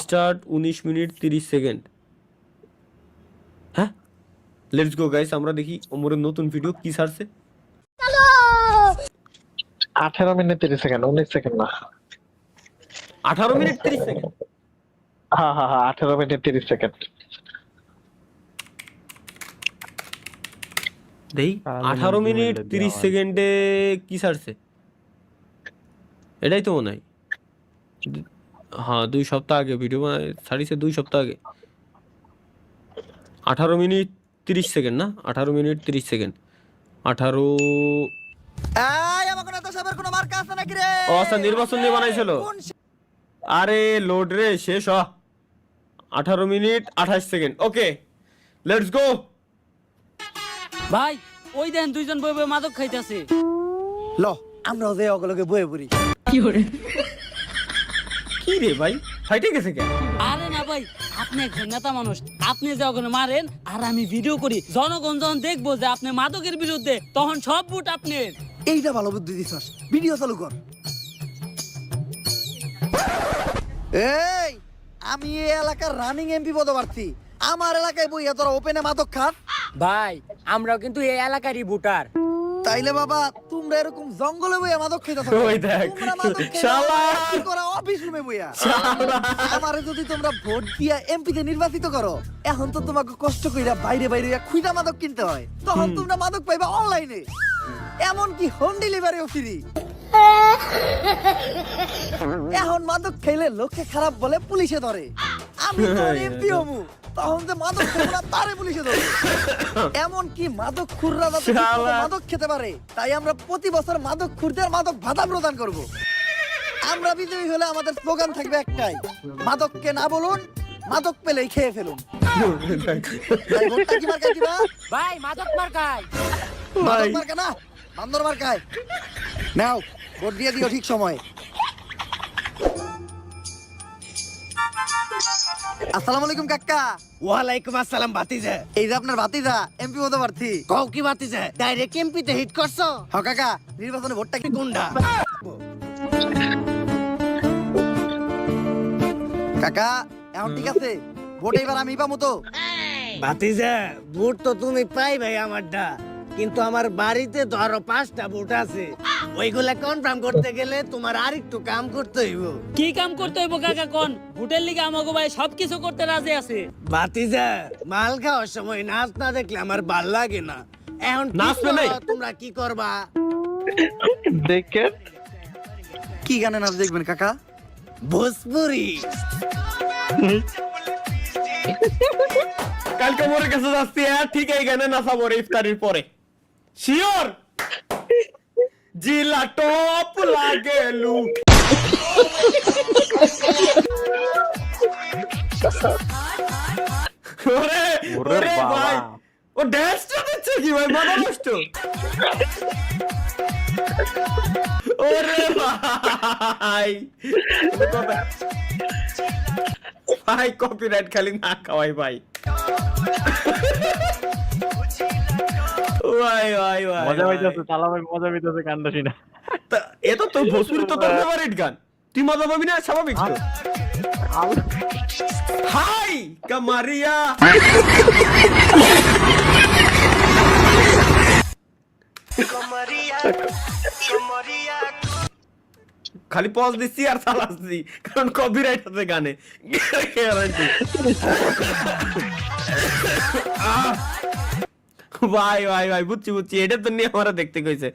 Start 19 minute 30 second. হ্যাঁ, let's go guys, আমরা দেখি ওমরের নতুন ভিডিও কি ছাড়ছে। 18 মিনিট 30 সেকেন্ড, 19 সেকেন্ড না। 18 মিনিট 30 সেকেন্ড। হ্যাঁ 18 মিনিট 30 সেকেন্ড। দেই 18 মিনিট 30 সেকেন্ডে কি ছাড়ছে? এটাই তো মনে হয়। হ্যাঁ, 2 সপ্তাহ আগে ভিডিও ছাড়িছে, 2 সপ্তাহ আগে। 18 মিনিট 30 সেকেন্ড না, 18 মিনিট 30 সেকেন্ড। 18 আচ্ছা, নির্বাচন নিয়ে বানাইছিল। আরে লোড রে, শেষ হ। 18 minute 28 second. Okay, let's go. ভাই ওই দেন দুইজন বই বই মাদক খাইতেছে। ল আমরা যে অগলকে বয়ে পড়ি। কি রে ভাই, ফাইটে গেছে কেন? আরে না ভাই, আপনি একজন নেতা মানুষ, আপনি যে ওখানে মারেন আর আমি ভিডিও করি, জনগণ যখন দেখবো যে আপনি মাদকের বিরুদ্ধে, তখন সব ভোট আপনার। এইটা ভালো বুদ্ধি দিছস, ভিডিও চালু কর। এই আমি এই এলাকার রানিং এমপি পদপ্রার্থী, আমার এলাকায় বইয়া তোরা ওপেনে মাদক খাস? ভাই আমরাও কিন্তু এই এলাকারই ভোটার। তাইলে বাবা তোমরা এরকম জঙ্গলে বইয়া মাদক খাইতাছ? ওই দেখ, শালা কি করা অফিস রুমে বইয়া? আমারে যদি তোমরা ভোট দিয়া এমপিতে নির্বাচিত করো, এখন তো তোমাকে কষ্ট কইরা বাইরে বাইরে খুইরা মাদক কিনতে হয়, তখন তোমরা মাদক পাইবা অনলাইনে, এমন কি হোম ডেলিভারিও ফ্রি। এখন মাদক খাইলে লোকে খারাপ বলে পুলিশে ধরে, আমি তো এমপি হমু, তখন যে মাদক খাবো না তারে পুলিশে ধরে। এমন কি মাদক খুররা যাতে মাদক খেতে পারে, তাই আমরা প্রতি বছর মাদক খুরদের মাদক ভাতা প্রদান করব। আমরা বিজয়ী হলে আমাদের স্লোগান থাকবে একটাই, মাদককে না বলুন, মাদক পেলেই খেয়ে ফেলুন। ভাই ভোটটা কি মার্কায় দিবা? ভাই মাদক মার্কায়। মাদক মার্কা না, বান্দর মার্কায়। নাও ভোট দিয়ে দিও ঠিক সময়। আসসালামু আলাইকুম কাকা। ওয়ালাইকুম আসসালাম ভাতিজা। এই যে আপনার ভাতিজা এমপি পদপ্রার্থী। কও কি ভাতিজা, ডাইরেক্ট এমপিতে হিট করছো? হ কাকা, নির্বাচনে ভোটটা কি গুন্ডা। কাকা এখন ঠিক আছে, ভোট এবার আমি পাবো তো? ভাতিজা ভোট তো তুমি পাই ভাই আমারটা, কিন্তু আমার বাড়িতে তো আরো 5টা ভোট আছে, ওইগুলা কনফার্ম করতে গেলে তোমার আর একটু কাম করতে হইব। কি কাম করতে হইব কাকা কোন? ভোটের লিগে আমাকে ভাই সবকিছু করতে রাজি আছে। ভাতিজা মাল খাওয়ার সময় নাচ না দেখলে আমার ভাল লাগে না। এখন নাচবে নাই? তোমরা কি করবা? দেখেন কি গানে নাচ দেখবেন কাকা? ভোজপুরি। কালকে মোর কাছে যাচ্ছি, হ্যাঁ ঠিক এই গানে নাচাবো রে ইফতারির পরে, শিওর। জিলা টপ লাগেলু। ওরে ওরে ভাই, ও ড্যান্সটা দিচ্ছে কি ভাই, মাথা নষ্ট। ওরে ভাই ভাই, কপিরাইট খালি না খাওয়াই ভাই। ভাই ভাই ভাই মজা পাইতেছে, চালা ভাই মজা পাইতেছে গানটা শুনে। এটা তো ভোজপুরি তো তোর ফেভারিট গান, তুই মজা পাবি না, স্বাভাবিক তো। হাই কামারিয়া। খালি পজ দিচ্ছি আর চালাচ্ছি, কারণ কপিরাইট আছে গানে। ভাই ভাই ভাই, বুঝছি বুঝছি, এটা তো নিয়ে আমরা দেখতে কইছে।